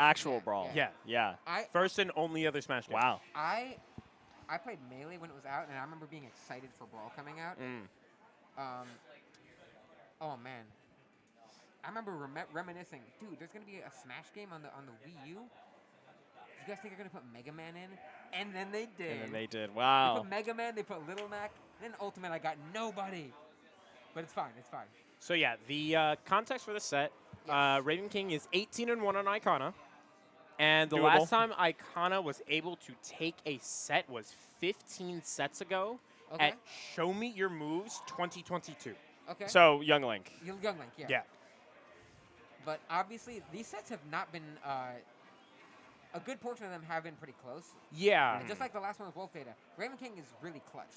actual brawl. Yeah. Yeah. First and only other Smash game. Wow. I played Melee when it was out, and I remember being excited for Brawl coming out. Oh man, I remember reminiscing. Dude, there's gonna be a Smash game on the Wii U. You guys think they're gonna put Mega Man in? And then they did. And then they did. They Wow. put Mega Man. They put Little Mac. Then Ultimate, I got nobody. But it's fine. It's fine. So yeah, the context for the set, Ravenking is 18-1 on Ikana. And the Doable. last time Ikana was able to take a set was 15 sets ago Okay. at Show Me Your Moves 2022. Okay. So, Young Link. Young Link, yeah. Yeah. But obviously, these sets have not been. A good portion of them have been pretty close. Yeah. And just like the last one with Wolf Data, Ravenking is really clutch.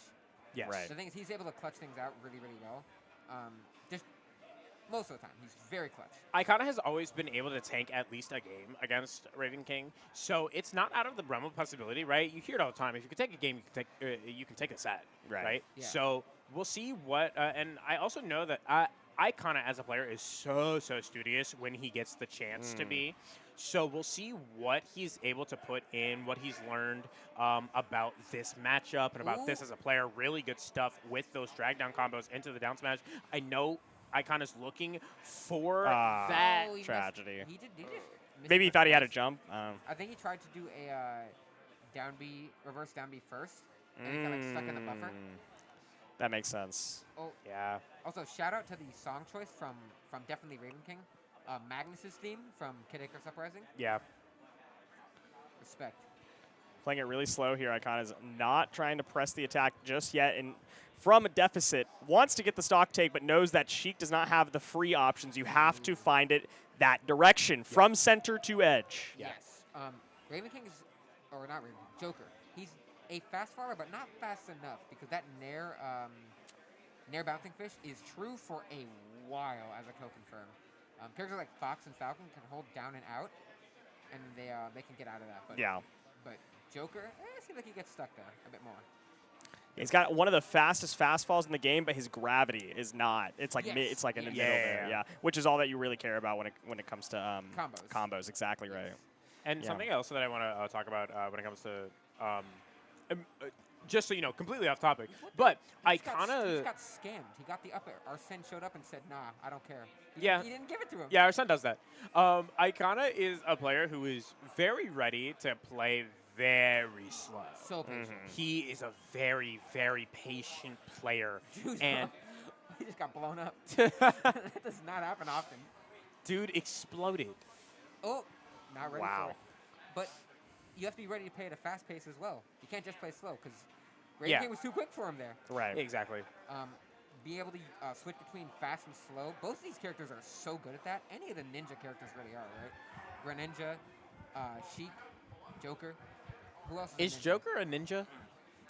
Yes. Right. The thing is, he's able to clutch things out really, really well. Just most of the time, he's very clutch. Ikana has always been able to tank at least a game against Ravenking, so it's not out of the realm of possibility, right? You hear it all the time. If you can take a game, you can take a set, right? Yeah. So we'll see what. And I also know that Ikana as a player is so studious when he gets the chance to be. So we'll see what he's able to put in, what he's learned about this matchup and about this as a player. Really good stuff with those drag down combos into the down smash. I know Ikana's looking for that. Oh, he tragedy. He did Maybe he thought he had a jump. I think he tried to do a down B, reverse down B first, and he got like stuck in the buffer. That makes sense. Oh, Yeah. also shout out to the song choice from definitely Ravenking, Magnus's theme from Kid Icarus Uprising. Yeah. Respect. Playing it really slow here. Ikana's not trying to press the attack just yet. And from a deficit, wants to get the stock take, but knows that Sheik does not have the free options. You have to find it that direction, from center to edge. Yeah. Yes. Ravenking is, or not Ravenking, Joker. He's a fast faller, but not fast enough because that Nair bouncing fish is true for a while, as I co-confirm. Characters like Fox and Falcon can hold down and out, and they can get out of that. But But Joker, it seems like he gets stuck there a bit more. He's got one of the fastest fastfalls in the game, but his gravity is not. It's like Yes. it's like in the Yeah. middle there, yeah. Which is all that you really care about when it comes to Combos. Combos, exactly right. And Yeah. something else that I want to talk about when it comes to, just so you know, completely off topic, but He just got Ikana. scammed. He got the up air. Arsene showed up and said, "Nah, I don't care." He didn't give it to him. Yeah, our son does that. Ikana is a player who is very ready to play very slow. So patient. He is a very patient player, Dude, and he just got blown up. That does not happen often. dude exploded. Oh, not ready Wow. for it. But you have to be ready to play at a fast pace as well. You can't just play slow because Yeah. Ravenking was too quick for him there. Right. Exactly. Be able to switch between fast and slow. Both of these characters are so good at that. Any of the ninja characters really are, right? Greninja, Sheik, Joker. Who else Is a ninja? Joker a ninja?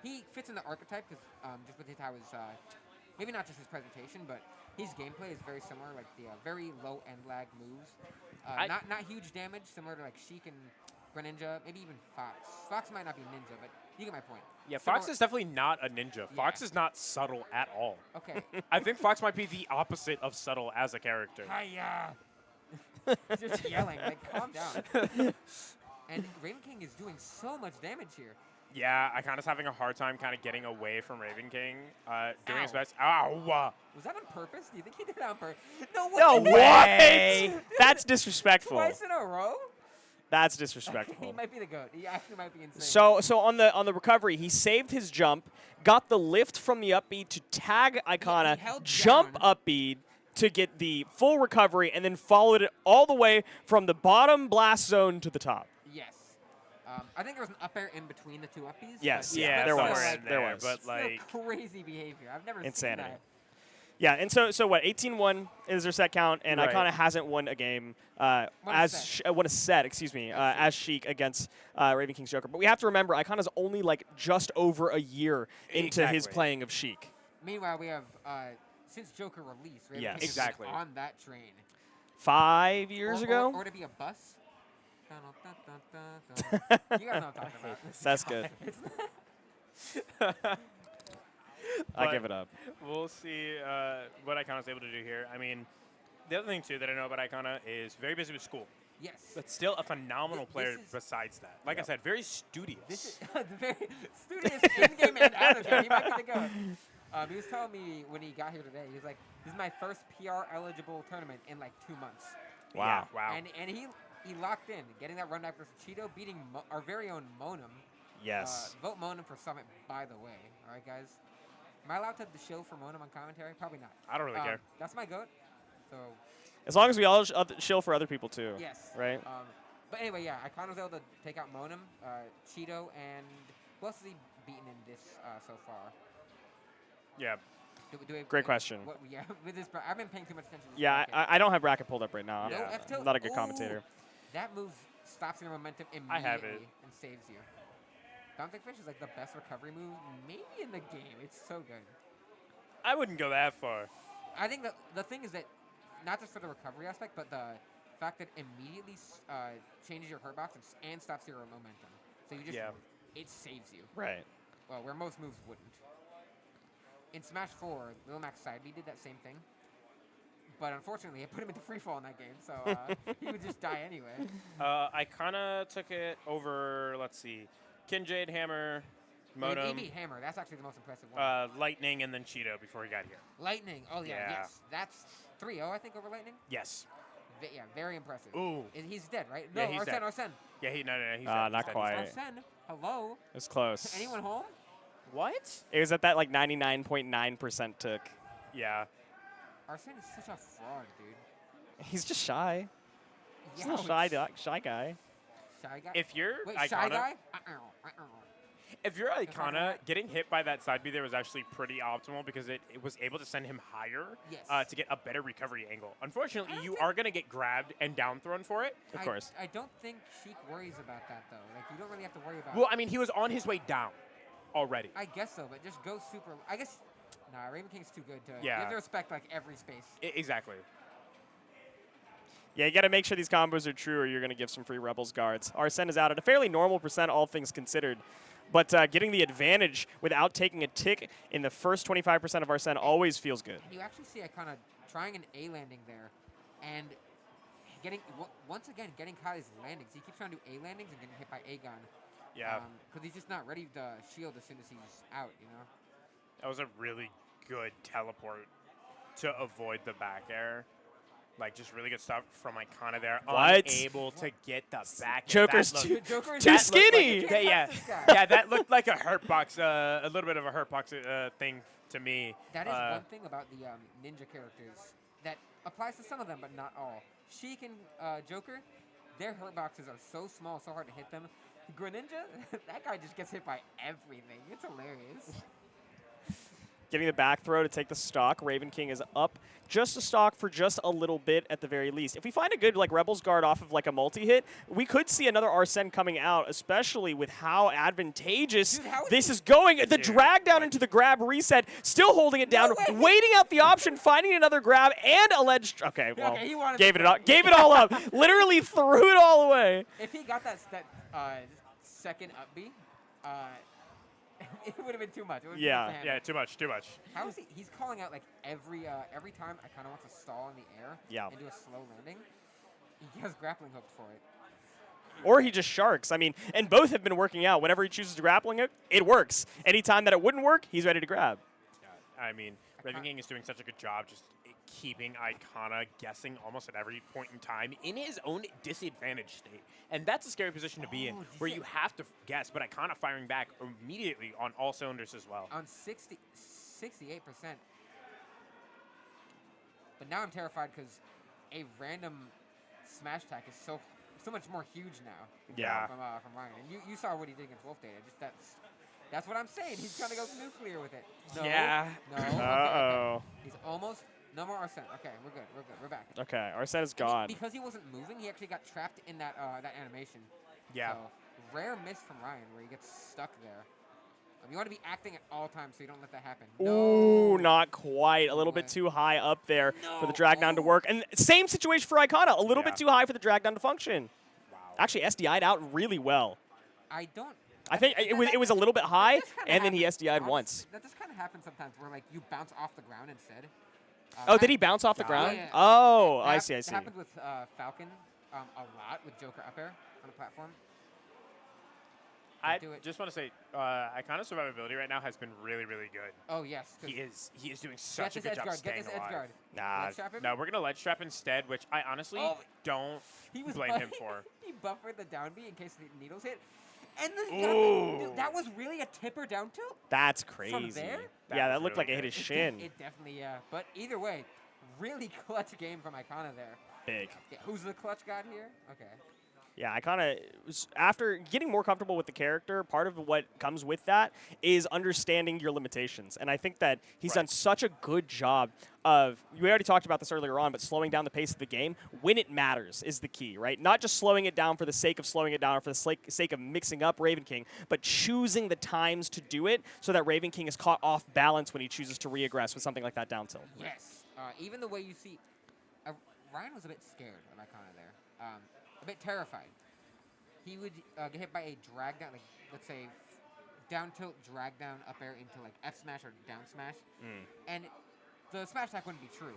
He fits in the archetype because just with how his, maybe not just his presentation, but his gameplay is very similar, like the very low end lag moves. Not huge damage, similar to like Sheik and Greninja, maybe even Fox. Fox might not be ninja, but you get my point. Yeah, Similar- Fox is definitely not a ninja. Fox is not subtle at all. Okay. I think Fox might be the opposite of subtle as a character. Hiya! Just yelling, like, calm down. And Ravenking is doing so much damage here. Yeah, Ikana's having a hard time kind of getting away from Ravenking, doing his Ow. best. Ow! Was that on purpose? Do you think he did it on purpose? No way! No way. what? That's disrespectful. Twice in a row? That's He disrespectful. might be the GOAT. He actually might be insane. So on the recovery, he saved his jump, got the lift from the up B to tag Ikana, held jump down. up B to get the full recovery, and then followed it all the way from the bottom blast zone to the top. Yes. I think there was an up air in between the two up Bs. Yes, but yeah, but there still, was. like, There was. But still like, crazy behavior. I've never Insanity. seen that. Yeah, and so what? 18-1 is their set count, and Right. Ikana hasn't won a game won a set, excuse me, as Sheik against Raven King's Joker. But we have to remember, Ikana's only like just over a year into his Exactly. playing of Sheik. Meanwhile, we have, since Joker released, Raven Yes. King has been Exactly. on that train. 5 years ago? Or to be a bus. You guys know what I'm talking about. That's good. I But give it up. we'll see what Ikana's able to do here. I mean, the other thing, too, that I know about Ikana is very busy with school. Yes. But still a phenomenal This player is- besides that. Like I Yep. said, very studious. This is very studious in-game and out-of-game. He might be the goat. He was telling me when he got here today, he was like, "This is my first PR-eligible tournament in like 2 months." Wow. Yeah, wow. And he locked in, getting that run back versus Cheeto, beating our very own Monum. Yes. Vote Monum for Summit, by the way. All right, guys. Am I allowed to have the show for Monum on commentary? Probably not. I don't really care. That's my goat. So As long as we all shill for other people too. yes. Right. But anyway, yeah, Ikana was able to take out Monum, Cheeto, and who else has he beaten in this so far? Yeah. Do we, Great question. What, yeah, with this, I've been paying too much attention to this Yeah, bracket. I don't have bracket pulled up right now. No Yeah. F tilt. I'm not a good Ooh, commentator. That move stops your momentum immediately I have it. and saves you. Bouncing Fish is like the best recovery move maybe in the game. It's so good. I wouldn't go that far. I think that the thing is that not just for the recovery aspect, but the fact that immediately changes your hurt box and stops your momentum. So you just it saves you. Right. Well, where most moves wouldn't. In Smash 4, Lil Max side B did that same thing. But unfortunately, it put him into free fall in that game, so he would just die anyway. I kind of took it over, let's see, Kinjade, Hammer, Modem, Maybe Hammer. That's actually the most impressive one. Lightning, and then Cheeto before he got here. Lightning. Oh, yeah. Yeah. Yes. That's 3-0, I think, over Lightning. Yes. Yeah, very impressive. Ooh. He's dead, right? Yeah, No, he's Arsene, dead. Arsene. Yeah, he's Not dead. He's dead. quite. Arsene, hello? It was close. Anyone home? What? It was at that like 99.9% tick. Yeah. Arsene is such a fraud, dude. He's just shy. He's a Yeah, little shy guy. Shy guy? If you're Wait, Ikana, Shy Guy? if you're not Ikana, right. getting hit by that side B there was actually pretty optimal because it was able to send him higher Yes. to get a better recovery angle. Unfortunately, I don't you think- are going to get grabbed and down thrown for it. Of course. I don't think Sheik worries about that, though. Like, you don't really have to worry about Well, I mean, he was on his way down already. I guess so, but just go super. I guess. Nah, Ravenking's too good to. You Yeah. have to respect, like, every space. Exactly. Yeah, you got to make sure these combos are true or you're going to give some free Rebels guards. Arsene is out at a fairly normal percent, all things considered. But getting the advantage without taking a tick in the first 25% of Arsene always feels good. And you actually see Ikana trying an A landing there, and getting once again getting caught his landings. He keeps trying to do A landings and getting hit by Aegon. Yeah. Because he's just not ready to shield as soon as he's out. You know. That was a really good teleport to avoid the back air. Like, just really good stuff from Ikana there. What? Unable to get the back air. Joker's That too- looked- Joker is Too that- skinny! You can't yeah, touch this guy. yeah, that looked like a hurt box, a little bit of a hurt box thing to me. That is one thing about the ninja characters that applies to some of them, but not all. Sheik and Joker, their hurt boxes are so small, so hard to hit them. Greninja, that guy just gets hit by everything. It's hilarious. Getting the back throw to take the stock. Ravenking is up just a stock for just a little bit at the very least. If we find a good like Rebels guard off of like a multi-hit, we could see another Arsene coming out, especially with how advantageous Dude, how is this he- is going. The Dude, drag down into the grab reset, still holding it down, way. waiting out the option, finding another grab, and a ledge. Okay, well, Okay, he wanted gave the- it up, gave it all up. Literally threw it all away. If he got that second up B, it would have been too much. It would've been Yeah. too much to handle. Yeah, too much. How is he? He's calling out like every time I kind of want to stall in the air Yeah. and do a slow landing. He has grappling hooked for it. Or he just sharks. I mean, and both have been working out. Whenever he chooses to grappling hook, it works. Anytime that it wouldn't work, he's ready to grab. Yeah, I mean, Ravenking is doing such a good job just keeping Ikana guessing almost at every point in time in his own disadvantaged state. And that's a scary position to be in, Oh, where did you you- have to guess, but Ikana firing back immediately on all cylinders as well. On 68%. But now I'm terrified because a random smash attack is so much more huge now. Yeah. From Ryan, and you saw what he did against Wolf Data. Just that's what I'm saying. He's gonna go nuclear with it. No, Yeah. No. Okay, Uh-oh. He's almost. No more Arsene. Okay, we're good. We're back. Okay, Arsene is And gone. because he wasn't moving, he actually got trapped in that that animation. Yeah. So, rare miss from Ryan where he gets stuck there. You want to be acting at all times so you don't let that happen. Ooh, No. not quite. A little bit way. too high up there for the No. drag down to work. And same situation for Ikana. A little bit Yeah. too high for the drag down to function. Wow. Actually, SDI'd out really well. I don't. I think it was a little bit high, and then he SDI'd once. That just kind of happens sometimes where like you bounce off the ground instead. Oh, did he bounce off the ground? yeah. Oh, That I hap- see, I It see. happened with Falcon a lot with Joker up air on the platform. I do it. just want to say, Ikana's survivability right now has been really, really good. Oh, yes. He is doing such a good job Get staying this edge alive. guard. Nah. Ledge trap him? No, we're gonna ledge trap instead, which I honestly don't blame him for. He buffered the down B in case the needles hit. And Ooh. that was really a tipper down tilt? That's crazy. From there? Yeah, that was looked really like it hit good. his shin. It definitely, yeah. But either way, really clutch game from Ikana there. Big. Yeah, who's the clutch god here? Okay. Yeah, I kind of, after getting more comfortable with the character, part of what comes with that is understanding your limitations. And I think that he's done such a good job of, we already talked about this earlier on, but slowing down the pace of the game when it matters is the key, right? Not just slowing it down for the sake of slowing it down or for the sake of mixing up Ravenking, but choosing the times to do it so that Ravenking is caught off balance when he chooses to reaggress with something like that down tilt. Yes. Even the way you see, Ryan was a bit scared of Ikana there. A bit terrified. He would get hit by a drag down, like let's say down tilt drag down up air into like F smash or down smash, and the smash attack wouldn't be true.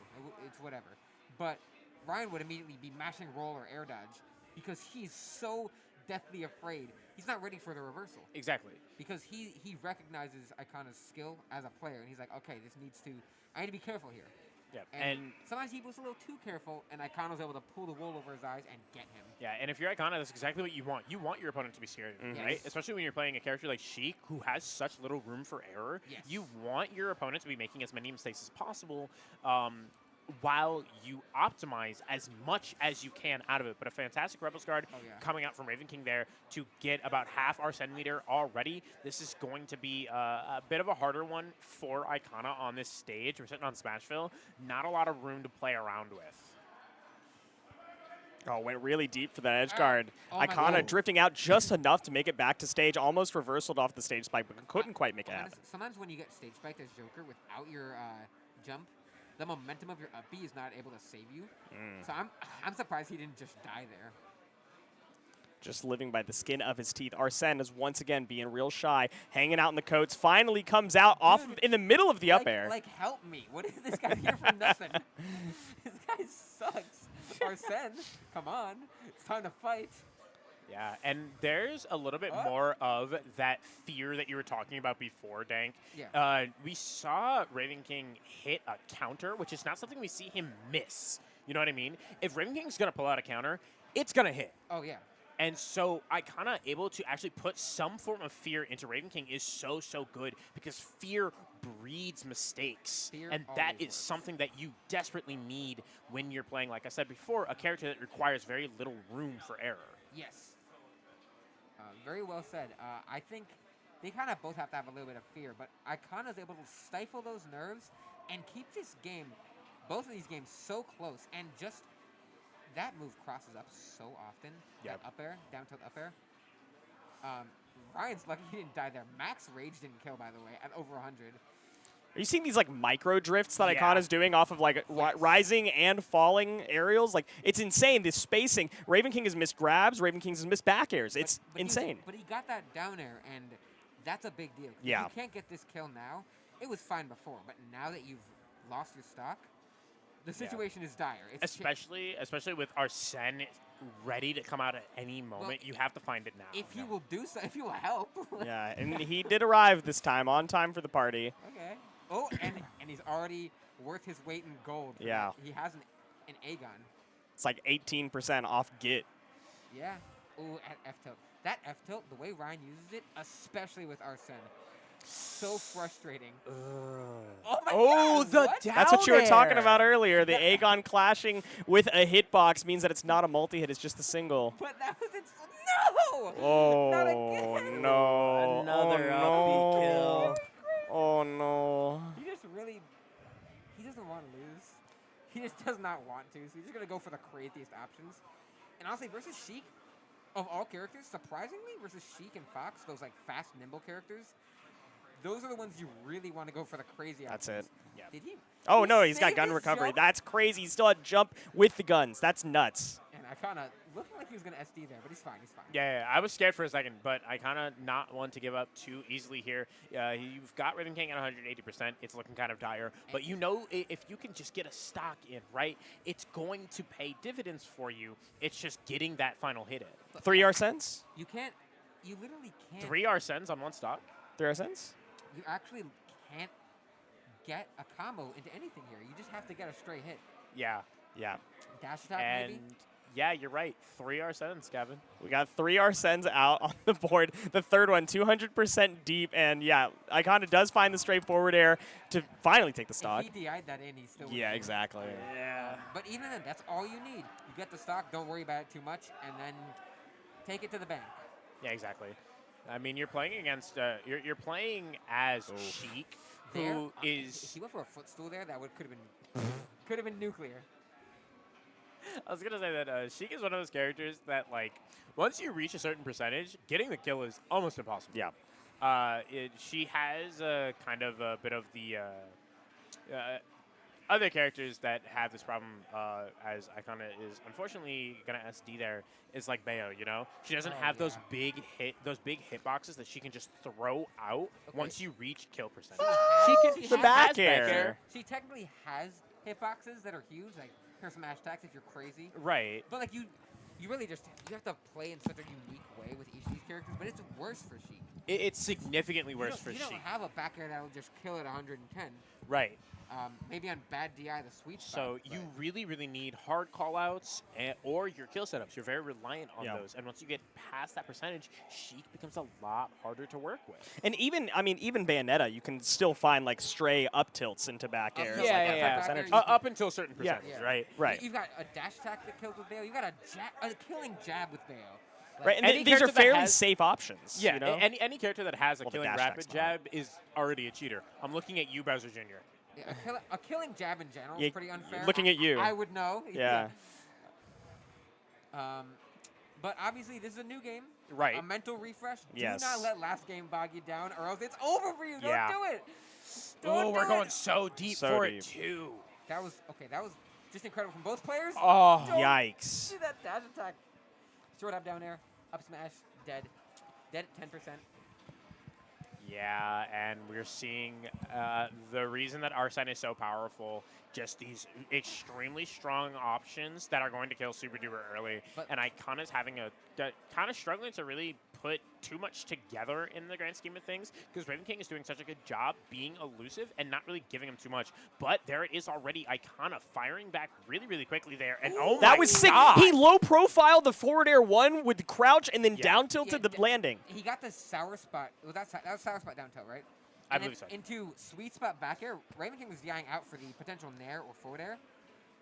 It's whatever. But Ryan would immediately be mashing roll or air dodge because he's so deathly afraid. He's not ready for the reversal. Exactly. Because he recognizes Ikana's skill as a player, and he's like, okay, I need to be careful here. Yep. And sometimes he was a little too careful, and Ikana was able to pull the wool over his eyes and get him. Yeah, and if you're Ikana, that's exactly what you want. You want your opponent to be scared, right? Yes. Especially when you're playing a character like Sheik, who has such little room for error. Yes. You want your opponent to be making as many mistakes as possible, while you optimize as much as you can out of it. But a fantastic Rebels guard coming out from Ravenking there to get about half Arsene meter already. This is going to be a bit of a harder one for Ikana on this stage. We're sitting on Smashville. Not a lot of room to play around with. Oh, went really deep for that edge guard. God. Drifting out just enough to make it back to stage, almost reversaled off the stage spike, but couldn't quite make it happen. Sometimes when you get stage spiked as Joker without your jump, the momentum of your up B is not able to save you. So I'm surprised he didn't just die there. Just living by the skin of his teeth. Arsene is once again being real shy, hanging out in the coats, finally comes out in the middle of the up air. Like, help me. What is this guy here for nothing? This guy sucks. Arsene, come on. It's time to fight. Yeah, and there's a little bit more of that fear that you were talking about before, Dank. Yeah. We saw Ravenking hit a counter, which is not something we see him miss. You know what I mean? If Ravenking's going to pull out a counter, it's going to hit. Oh, yeah. And so Ikana able to actually put some form of fear into Ravenking is so, so good because fear breeds mistakes. And that is something that you desperately need when you're playing, like I said before, a character that requires very little room for error. Yes. Very well said. I think they kind of both have to have a little bit of fear, but Ikana's able to stifle those nerves and keep this game, both of these games, so close. And just that move crosses up so often. Yep. That up air, down tilt up air. Ryan's lucky he didn't die there. Max Rage didn't kill, by the way, at over 100. Are you seeing these like micro drifts that Ikana's doing off of like rising and falling aerials? Like it's insane. This spacing. Ravenking has missed grabs. Ravenking has missed back airs. It's insane. But he got that down air, and that's a big deal. Yeah. If you can't get this kill now, it was fine before, but now that you've lost your stock, the situation is dire. It's especially with Arsene ready to come out at any moment. You have to find it now. If he will do so, if he will help. Yeah, and he did arrive this time, on time for the party. Okay. Oh, and he's already worth his weight in gold. Yeah. He has an Aegon. It's like 18% off Git. Yeah. Oh, at F-tilt. That F-tilt, the way Ryan uses it, especially with Arsene, so frustrating. Oh my God, the what? down That's what you were talking air. about earlier. The Aegon clashing with a hitbox means that it's not a multi-hit, it's just a single. But that was it. No! Oh, Not again. no. Another oh, upbeat kill. Oh, no. He doesn't want to lose. He just does not want to, so he's just going to go for the craziest options. And honestly, versus Sheik, of all characters, surprisingly, versus Sheik and Fox, those like fast, nimble characters, those are the ones you really want to go for the crazy options. That's it. Yeah. Did he? Oh, he no, he's got saved gun his recovery. jump? That's crazy. He still had jump with the guns. That's nuts. And Ikana looking like he was going to SD there, but he's fine. He's fine. Yeah, I was scared for a second, but I kind of not want to give up too easily here. You've got Ravenking at 180%. It's looking kind of dire, but you know if you can just get a stock in, right, it's going to pay dividends for you. It's just getting that final hit in. 3 Arsens? You can't. You literally can't. 3 Arsens on 1 stock. 3 Arsens? You actually can't get a combo into anything here. You just have to get a straight hit. Yeah. Yeah. Dash attack, And maybe? yeah, you're right. 3 Arsens, Kevin. We got 3 Arsens out on the board. The third one, 200% deep. And yeah, Ikana does find the straightforward air to finally take the stock. If he DI'd that in, he still would Yeah, win. exactly. Yeah. But even then, that's all you need. You get the stock, don't worry about it too much, and then take it to the bank. Yeah, exactly. I mean, you're playing against, you're playing as Sheik, There, who if is. he went for a footstool there, that could have been nuclear. I was gonna say that Sheik is one of those characters that, like, once you reach a certain percentage, getting the kill is almost impossible. Yeah. She has kind of a bit of the other characters that have this problem, as Ikana is unfortunately gonna SD there, is like Bayo. You know, she doesn't have those big hitboxes that she can just throw out once you reach kill percentage. She can She the has back back air. air. She technically has hitboxes that are huge, like her smash attacks if you're crazy. Right. But like you really just you have to play in such a unique way with each of these characters. But it's worse for Sheik. It's significantly worse for You Sheik. don't have a back air that will just kill at 110. Right. Maybe on bad DI, the sweet spot. So you really, really need hard callouts or your kill setups. You're very reliant on those. And once you get past that percentage, Sheik becomes a lot harder to work with. And even Bayonetta, you can still find like stray up tilts into back Up airs. tilts, like yeah, at yeah. that percentage. Yeah. Up until a certain Yeah. percentage, Yeah. right? Right. You've got a dash attack that kills with Bayo. You got a killing jab with Bayo. Like, Right, and Any these are character that fairly has- safe options. Yeah, you know? any character that has a Well, the killing dash rapid attack's fine. jab is already a cheater. I'm looking at you, Bowser Jr. yeah, a killing jab in general Yeah, is pretty unfair. looking at you. I would know. Yeah. But obviously, this is a new game. Right. A mental refresh. Yes. Do not let last game bog you down, or else it's over for you. Yeah. Don't do it. Oh, Don't we're do going it. so deep So for deep. it, too. That was just incredible from both players. Oh, Don't Yikes. do that dash attack. Short up, down air, up smash, dead. Dead at 10%. yeah, and we're seeing the reason that Arsene is so powerful, just these extremely strong options that are going to kill super duper early. But- And Ikana's having kind of struggling to really put too much together in the grand scheme of things, because Ravenking is doing such a good job being elusive and not really giving him too much. But there it is already, Ikana firing back really, really quickly there. And oh That my was sick. God. He low profiled the forward air one with the crouch and then Yeah. down tilted Yeah, the landing. He got the sour spot. Well, that was sour spot down tilt, right? I And believe so. Into sweet spot back air. Ravenking was dying out for the potential nair or forward air,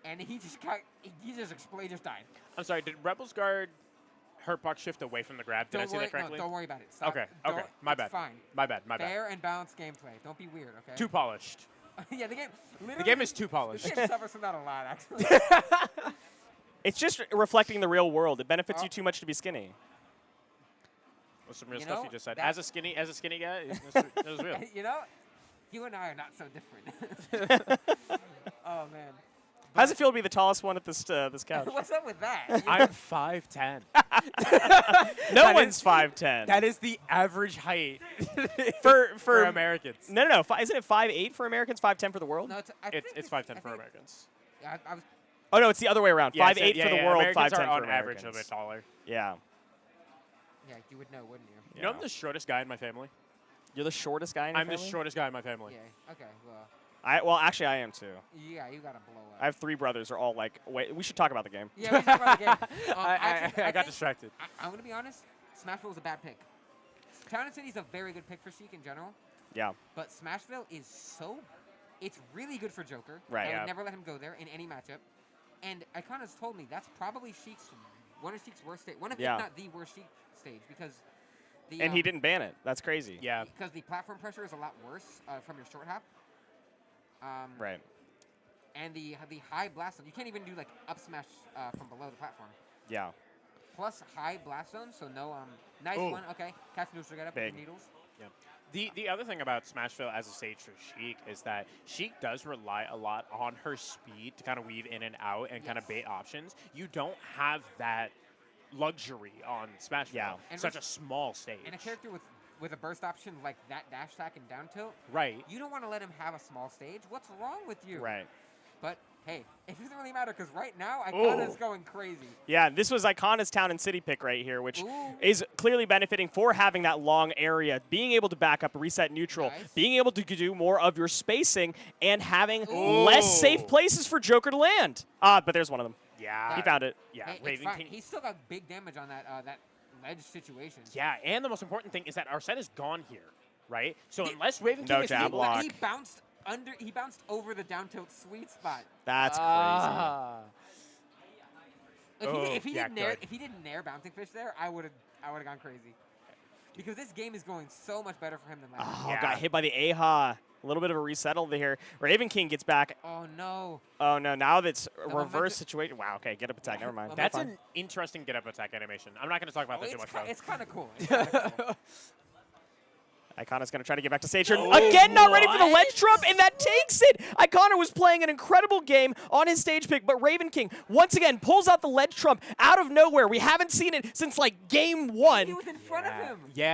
and he just exploded, just died. I'm sorry, did Rebels Guard hurt puck shift away from the grab? Did I see that correctly? No, don't worry about it. Stop. Okay, Don't- okay, my it's bad. Fine. My bad. Fair and balanced gameplay. Don't be weird, okay? Too polished. Yeah, the game. The game is too This polished. game suffers from that a lot, actually. It's just reflecting the real world. It benefits Oh. you too much to be skinny. That's some real You stuff know, you just said. that- As a skinny guy, it was real. You know, you and I are not so different. Oh man. How does it feel to be the tallest one at this couch? What's up with that? I'm 5'10". No That one's is- 5'10". That is the average height for for Americans. No. Isn't it 5'8" for Americans, 5'10" for the world? No, I It's think 5'10" I for think- Americans. Yeah, I was. Oh no, it's the other way around. Yeah, 5'8" for the world, Americans 5'10" are for on average a Americans. bit taller. Yeah. Yeah, you would know, wouldn't you? You know, I'm the shortest guy in my family. You're the shortest guy in your I'm the family? shortest guy in my family. Yeah. Okay. Well. Well, actually, I am too. Yeah, you gotta blow up. I have 3 brothers. They're all like, wait. We should talk about the game. Yeah, we should talk about the game. I got think- distracted. I'm gonna be honest. Smashville was a bad pick. Town and City is a very good pick for Sheik in general, Yeah. but Smashville is so. It's really good for Joker. Right. I Yeah. would never let him go there in any matchup. And Ikana's told me that's probably one of Sheik's worst stage. One of, Yeah. if not the worst Sheik stage, because the And he didn't ban it. That's crazy. Yeah. because the platform pressure is a lot worse from your short hop. Right. And the high blast zone, you can't even do like up smash from below the platform. Yeah. Plus high blast zone, so no nice Ooh. one. Okay, catch neutral, get up Big. with the needles. Yeah. The other thing about Smashville as a stage for Sheik is that Sheik does rely a lot on her speed to kind of weave in and out and kind of bait options. You don't have that luxury on Smashville. Yeah. And Such a small stage. And a character with a burst option like that dash attack and down tilt, Right. you don't want to let him have a small stage. What's wrong with you? Right. But hey, it doesn't really matter because right now Ikana's going crazy. Yeah, this was Ikana's town and city pick right here, which Ooh. is clearly benefiting for having that long area, being able to back up, reset neutral, Nice. being able to do more of your spacing, and having Ooh. less safe places for Joker to land. But there's one of them. Yeah. He found it. Yeah. Hey, it's Raven fine. King. He's still got big damage on that that ledge situation. Yeah, and the most important thing is that our set is gone here, right? So unless Raven No King is jab able block. He bounced over the down tilt sweet spot. That's crazy. Ah. If he yeah, didn't nair good. if he didn't nair bouncing fish there, I would have gone crazy. Because this game is going so much better for him than last. Oh, Yeah. got hit by the AHA. A little bit of a resettle there. Ravenking gets back. Oh no. Oh, no. Now that's a The reverse momentum- situation. Wow, okay. Get up attack. Never mind. That's Fine. an interesting get up attack animation. I'm not going to talk about that too much, though. It's kind of cool. It's kinda cool. Ikana's going to try to get back to stage here. Again, not ready for the ledge trump, and that takes it. Ikana was playing an incredible game on his stage pick, but Ravenking, once again, pulls out the ledge trump out of nowhere. We haven't seen it since, like, game one. He was in front of him. Yeah.